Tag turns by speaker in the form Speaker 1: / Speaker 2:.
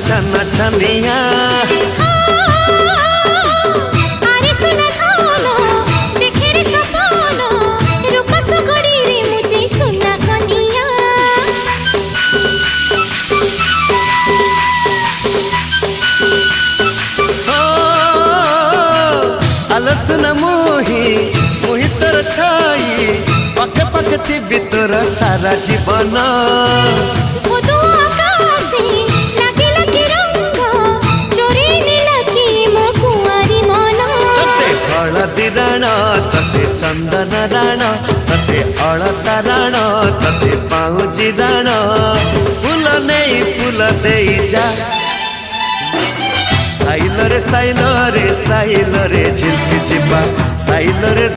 Speaker 1: छना छनिया
Speaker 2: आरे सुना थानो देखे रे सपनो रूपा सुगड़ी रे मुझे सुना कनिया
Speaker 1: अलस न मुही तोर छाई पके पके थी तोर सारा जीवन
Speaker 2: खुदो आकाशी लागे लागे रंग चोरी नीलकी मो कुआरी मन
Speaker 1: तते हळदी राण तते चंदन राण तते अलता राण तते पाउजी राण फूल नहीं फूल दे जा साइल रे झिलकी छिपा साइल रे